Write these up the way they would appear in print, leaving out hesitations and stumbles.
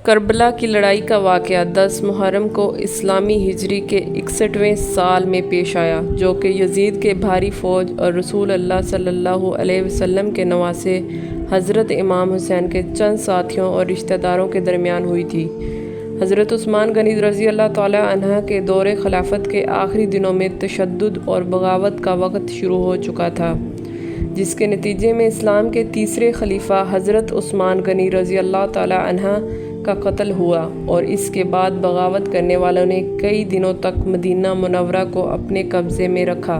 کربلا کی لڑائی کا واقعہ 10 محرم کو اسلامی ہجری کے 61ویں سال میں پیش آیا، جو کہ یزید کے بھاری فوج اور رسول اللہ صلی اللہ علیہ وسلم کے نواسے حضرت امام حسین کے چند ساتھیوں اور رشتہ داروں کے درمیان ہوئی تھی۔ حضرت عثمان غنی رضی اللہ تعالی عنہ کے دور خلافت کے آخری دنوں میں تشدد اور بغاوت کا وقت شروع ہو چکا تھا، جس کے نتیجے میں اسلام کے تیسرے خلیفہ حضرت عثمان غنی رضی اللہ تعالی عنہ کا قتل ہوا، اور اس کے بعد بغاوت کرنے والوں نے کئی دنوں تک مدینہ منورہ کو اپنے قبضے میں رکھا،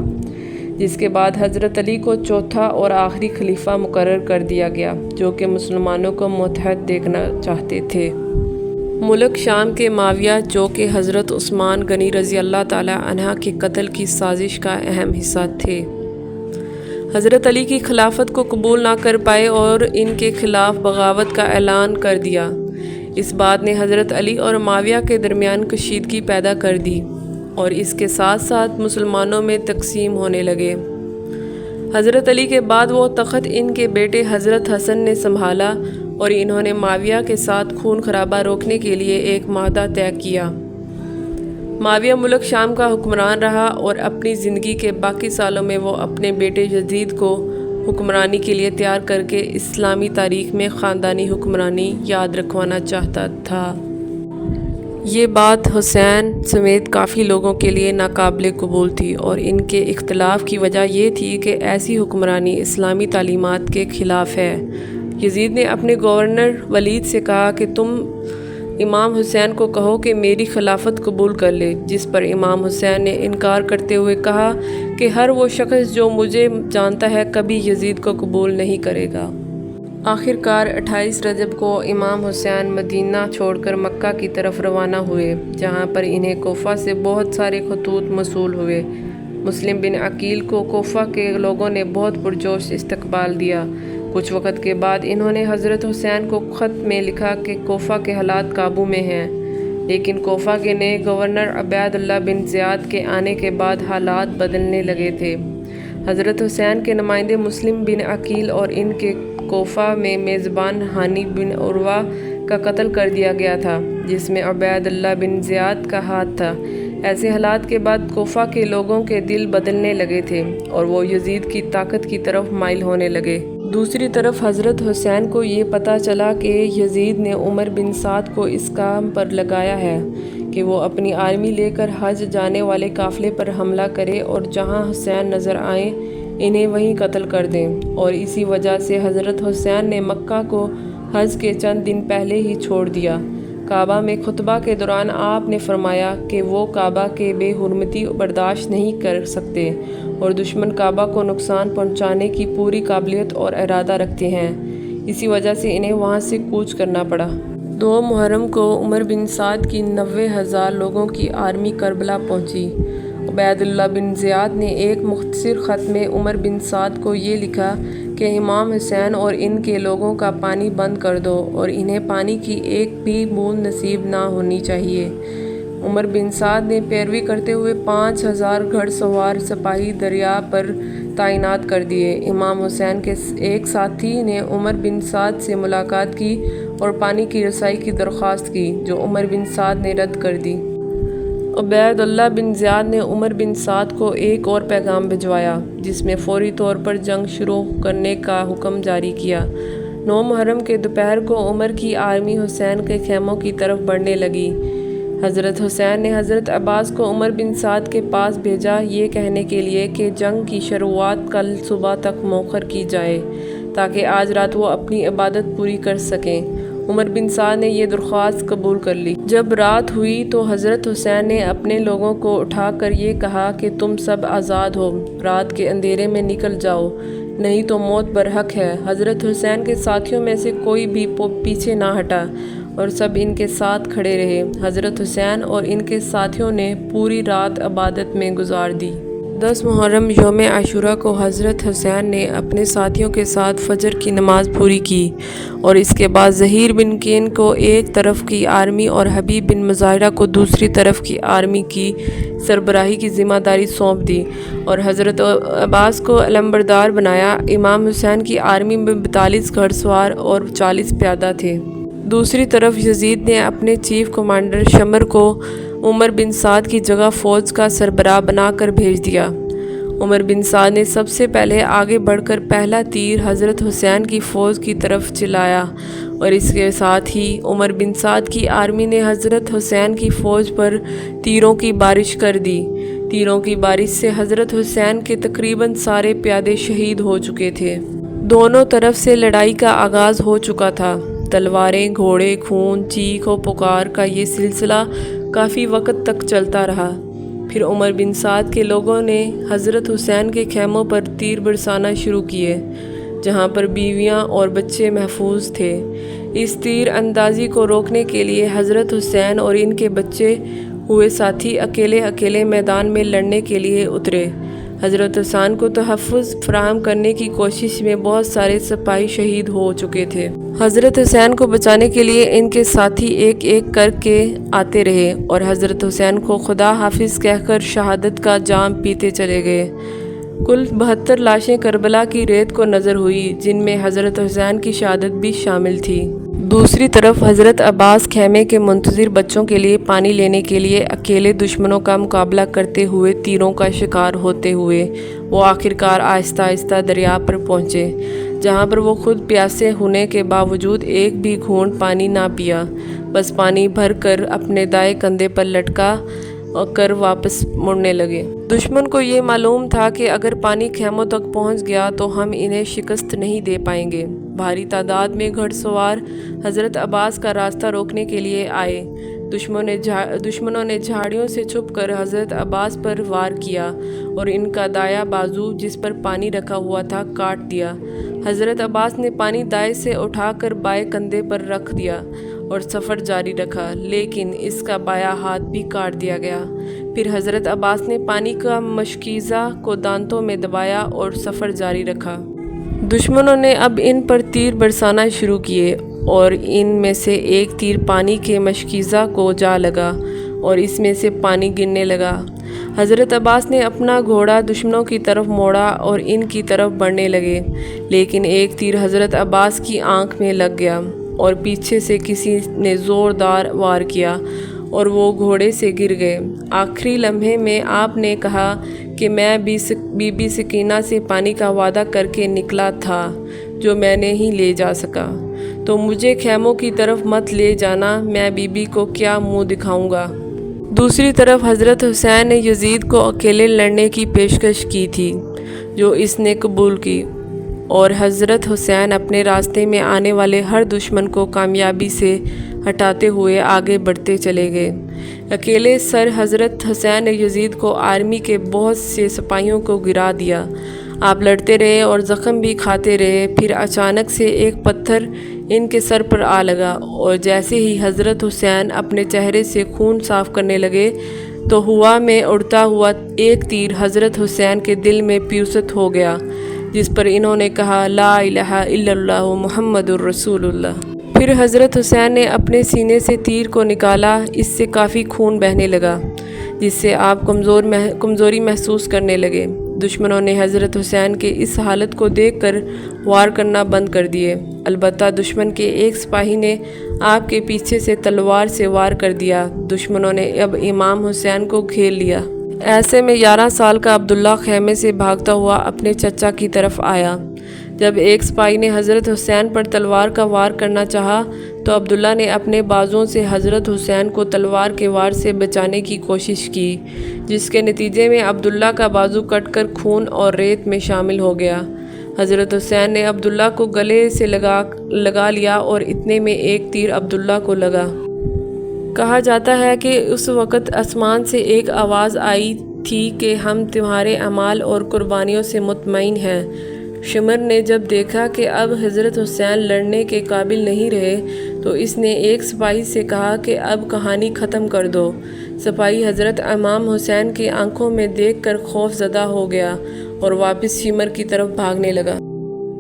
جس کے بعد حضرت علی کو چوتھا اور آخری خلیفہ مقرر کر دیا گیا، جو کہ مسلمانوں کو متحد دیکھنا چاہتے تھے۔ ملک شام کے معاویہ، جو کہ حضرت عثمان غنی رضی اللہ تعالی عنہ کے قتل کی سازش کا اہم حصہ تھے، حضرت علی کی خلافت کو قبول نہ کر پائے اور ان کے خلاف بغاوت کا اعلان کر دیا۔ اس بات نے حضرت علی اور معاویہ کے درمیان کشیدگی پیدا کر دی، اور اس کے ساتھ ساتھ مسلمانوں میں تقسیم ہونے لگے۔ حضرت علی کے بعد وہ تخت ان کے بیٹے حضرت حسن نے سنبھالا، اور انہوں نے معاویہ کے ساتھ خون خرابہ روکنے کے لیے ایک معاہدہ طے کیا۔ معاویہ ملک شام کا حکمران رہا، اور اپنی زندگی کے باقی سالوں میں وہ اپنے بیٹے یزید کو حکمرانی کے لیے تیار کر کے اسلامی تاریخ میں خاندانی حکمرانی یاد رکھوانا چاہتا تھا۔ یہ بات حسین سمیت کافی لوگوں کے لیے ناقابل قبول تھی، اور ان کے اختلاف کی وجہ یہ تھی کہ ایسی حکمرانی اسلامی تعلیمات کے خلاف ہے۔ یزید نے اپنے گورنر ولید سے کہا کہ تم امام حسین کو کہو کہ میری خلافت قبول کر لے، جس پر امام حسین نے انکار کرتے ہوئے کہا کہ ہر وہ شخص جو مجھے جانتا ہے کبھی یزید کو قبول نہیں کرے گا۔ آخر کار 28 رجب کو امام حسین مدینہ چھوڑ کر مکہ کی طرف روانہ ہوئے، جہاں پر انہیں کوفہ سے بہت سارے خطوط موصول ہوئے۔ مسلم بن عقیل کو کوفہ کے لوگوں نے بہت پرجوش استقبال دیا۔ کچھ وقت کے بعد انہوں نے حضرت حسین کو خط میں لکھا کہ کوفہ کے حالات قابو میں ہیں، لیکن کوفہ کے نئے گورنر عبید اللہ بن زیاد کے آنے کے بعد حالات بدلنے لگے تھے۔ حضرت حسین کے نمائندے مسلم بن عقیل اور ان کے کوفہ میں میزبان ہانی بن عروہ کا قتل کر دیا گیا تھا، جس میں عبید اللہ بن زیاد کا ہاتھ تھا۔ ایسے حالات کے بعد کوفہ کے لوگوں کے دل بدلنے لگے تھے، اور وہ یزید کی طاقت کی طرف مائل ہونے لگے۔ دوسری طرف حضرت حسین کو یہ پتہ چلا کہ یزید نے عمر بن سعد کو اس کام پر لگایا ہے کہ وہ اپنی آرمی لے کر حج جانے والے قافلے پر حملہ کرے، اور جہاں حسین نظر آئیں انہیں وہیں قتل کر دیں، اور اسی وجہ سے حضرت حسین نے مکہ کو حج کے چند دن پہلے ہی چھوڑ دیا۔ کعبہ میں خطبہ کے دوران آپ نے فرمایا کہ وہ کعبہ کے بے حرمتی برداشت نہیں کر سکتے، اور دشمن کعبہ کو نقصان پہنچانے کی پوری قابلیت اور ارادہ رکھتے ہیں، اسی وجہ سے انہیں وہاں سے کوچ کرنا پڑا۔ 2 محرم کو عمر بن سعد کی 90,000 لوگوں کی آرمی کربلا پہنچی۔ عبید اللہ بن زیاد نے ایک مختصر خط میں عمر بن سعد کو یہ لکھا کہ امام حسین اور ان کے لوگوں کا پانی بند کر دو، اور انہیں پانی کی ایک بھی بوند نصیب نہ ہونی چاہیے۔ عمر بن سعد نے پیروی کرتے ہوئے 5,000 گھڑ سوار سپاہی دریا پر تعینات کر دیے۔ امام حسین کے ایک ساتھی نے عمر بن سعد سے ملاقات کی اور پانی کی رسائی کی درخواست کی، جو عمر بن سعد نے رد کر دی۔ عبید اللہ بن زیاد نے عمر بن سعد کو ایک اور پیغام بھجوایا، جس میں فوری طور پر جنگ شروع کرنے کا حکم جاری کیا۔ 9 محرم کے دوپہر کو عمر کی آرمی حسین کے خیموں کی طرف بڑھنے لگی۔ حضرت حسین نے حضرت عباس کو عمر بن سعد کے پاس بھیجا، یہ کہنے کے لیے کہ جنگ کی شروعات کل صبح تک مؤخر کی جائے، تاکہ آج رات وہ اپنی عبادت پوری کر سکیں۔ عمر بن سعد نے یہ درخواست قبول کر لی۔ جب رات ہوئی تو حضرت حسین نے اپنے لوگوں کو اٹھا کر یہ کہا کہ تم سب آزاد ہو، رات کے اندھیرے میں نکل جاؤ، نہیں تو موت برحق ہے۔ حضرت حسین کے ساتھیوں میں سے کوئی بھی پیچھے نہ ہٹا، اور سب ان کے ساتھ کھڑے رہے۔ حضرت حسین اور ان کے ساتھیوں نے پوری رات عبادت میں گزار دی۔ 10 محرم یوم عاشوراء کو حضرت حسین نے اپنے ساتھیوں کے ساتھ فجر کی نماز پوری کی، اور اس کے بعد ظہیر بن کین کو ایک طرف کی آرمی اور حبیب بن مظاہرہ کو دوسری طرف کی آرمی کی سربراہی کی ذمہ داری سونپ دی، اور حضرت عباس کو علمبردار بنایا۔ امام حسین کی آرمی میں 42 گھڑ سوار اور 40 پیادہ تھے۔ دوسری طرف یزید نے اپنے چیف کمانڈر شمر کو عمر بن سعد کی جگہ فوج کا سربراہ بنا کر بھیج دیا۔ عمر بن سعد نے سب سے پہلے آگے بڑھ کر پہلا تیر حضرت حسین کی فوج کی طرف چلایا، اور اس کے ساتھ ہی عمر بن سعد کی آرمی نے حضرت حسین کی فوج پر تیروں کی بارش کر دی۔ تیروں کی بارش سے حضرت حسین کے تقریباً سارے پیادے شہید ہو چکے تھے۔ دونوں طرف سے لڑائی کا آغاز ہو چکا تھا۔ تلواریں، گھوڑے، خون، چیخ و پکار کا یہ سلسلہ کافی وقت تک چلتا رہا۔ پھر عمر بن سعد کے لوگوں نے حضرت حسین کے خیموں پر تیر برسانا شروع کیے، جہاں پر بیویاں اور بچے محفوظ تھے۔ اس تیر اندازی کو روکنے کے لیے حضرت حسین اور ان کے بچے ہوئے ساتھی اکیلے میدان میں لڑنے کے لیے اترے۔ حضرت حسین کو تحفظ فراہم کرنے کی کوشش میں بہت سارے سپاہی شہید ہو چکے تھے۔ حضرت حسین کو بچانے کے لیے ان کے ساتھی ایک ایک کر کے آتے رہے اور حضرت حسین کو خدا حافظ کہہ کر شہادت کا جام پیتے چلے گئے۔ کل 72 لاشیں کربلا کی ریت کو نظر ہوئی، جن میں حضرت حسین کی شہادت بھی شامل تھی۔ دوسری طرف حضرت عباس خیمے کے منتظر بچوں کے لیے پانی لینے کے لیے اکیلے دشمنوں کا مقابلہ کرتے ہوئے تیروں کا شکار ہوتے ہوئے وہ آخرکار آہستہ آہستہ دریا پر پہنچے، جہاں پر وہ خود پیاسے ہونے کے باوجود ایک بھی گھونٹ پانی نہ پیا، بس پانی بھر کر اپنے دائیں کندھے پر لٹکا کر واپس مڑنے لگے۔ دشمن کو یہ معلوم تھا کہ اگر پانی خیموں تک پہنچ گیا تو ہم انہیں شکست نہیں دے پائیں گے۔ بھاری تعداد میں گھڑ سوار حضرت عباس کا راستہ روکنے کے لیے آئے۔ دشمنوں نے جھاڑیوں سے چھپ کر حضرت عباس پر وار کیا اور ان کا دایاں بازو جس پر پانی رکھا ہوا تھا کاٹ دیا۔ حضرت عباس نے پانی دائیں سے اٹھا کر بائیں کندھے پر رکھ دیا اور سفر جاری رکھا، لیکن اس کا بایاں ہاتھ بھی کاٹ دیا گیا۔ پھر حضرت عباس نے پانی کا مشکیزہ کو دانتوں میں دبایا اور سفر جاری رکھا۔ دشمنوں نے اب ان پر تیر برسانا شروع کیے اور ان میں سے ایک تیر پانی کے مشکیزہ کو جا لگا اور اس میں سے پانی گرنے لگا۔ حضرت عباس نے اپنا گھوڑا دشمنوں کی طرف موڑا اور ان کی طرف بڑھنے لگے، لیکن ایک تیر حضرت عباس کی آنکھ میں لگ گیا اور پیچھے سے کسی نے زوردار وار کیا اور وہ گھوڑے سے گر گئے۔ آخری لمحے میں آپ نے کہا کہ میں بی بی سکینہ سے پانی کا وعدہ کر کے نکلا تھا جو میں نے ہی لے جا سکا، تو مجھے خیموں کی طرف مت لے جانا، میں بی بی کو کیا منہ دکھاؤں گا۔ دوسری طرف حضرت حسین نے یزید کو اکیلے لڑنے کی پیشکش کی تھی، جو اس نے قبول کی، اور حضرت حسین اپنے راستے میں آنے والے ہر دشمن کو کامیابی سے ہٹاتے ہوئے آگے بڑھتے چلے گئے۔ اکیلے سر حضرت حسین نے یزید کو آرمی کے بہت سے سپاہیوں کو گرا دیا۔ آپ لڑتے رہے اور زخم بھی کھاتے رہے۔ پھر اچانک سے ایک پتھر ان کے سر پر آ لگا اور جیسے ہی حضرت حسین اپنے چہرے سے خون صاف کرنے لگے تو ہوا میں اڑتا ہوا ایک تیر حضرت حسین کے دل میں پیوست ہو گیا، جس پر انہوں نے کہا لا الہ الا اللہ محمد الرسول اللہ۔ پھر حضرت حسین نے اپنے سینے سے تیر کو نکالا، اس سے کافی خون بہنے لگا، جس سے آپ کمزوری محسوس کرنے لگے۔ دشمنوں نے حضرت حسین کے اس حالت کو دیکھ کر وار کرنا بند کر دیے، البتہ دشمن کے ایک سپاہی نے آپ کے پیچھے سے تلوار سے وار کر دیا۔ دشمنوں نے اب امام حسین کو گھیر لیا۔ ایسے میں 11 سال کا عبداللہ خیمے سے بھاگتا ہوا اپنے چچا کی طرف آیا۔ جب ایک سپاہی نے حضرت حسین پر تلوار کا وار کرنا چاہا تو عبداللہ نے اپنے بازوؤں سے حضرت حسین کو تلوار کے وار سے بچانے کی کوشش کی، جس کے نتیجے میں عبداللہ کا بازو کٹ کر خون اور ریت میں شامل ہو گیا۔ حضرت حسین نے عبداللہ کو گلے سے لگا لیا اور اتنے میں ایک تیر عبداللہ کو لگا۔ کہا جاتا ہے کہ اس وقت آسمان سے ایک آواز آئی تھی کہ ہم تمہارے اعمال اور قربانیوں سے مطمئن ہیں۔ شمر نے جب دیکھا کہ اب حضرت حسین لڑنے کے قابل نہیں رہے تو اس نے ایک سپاہی سے کہا کہ اب کہانی ختم کر دو۔ سپاہی حضرت امام حسین کی آنکھوں میں دیکھ کر خوف زدہ ہو گیا اور واپس شمر کی طرف بھاگنے لگا۔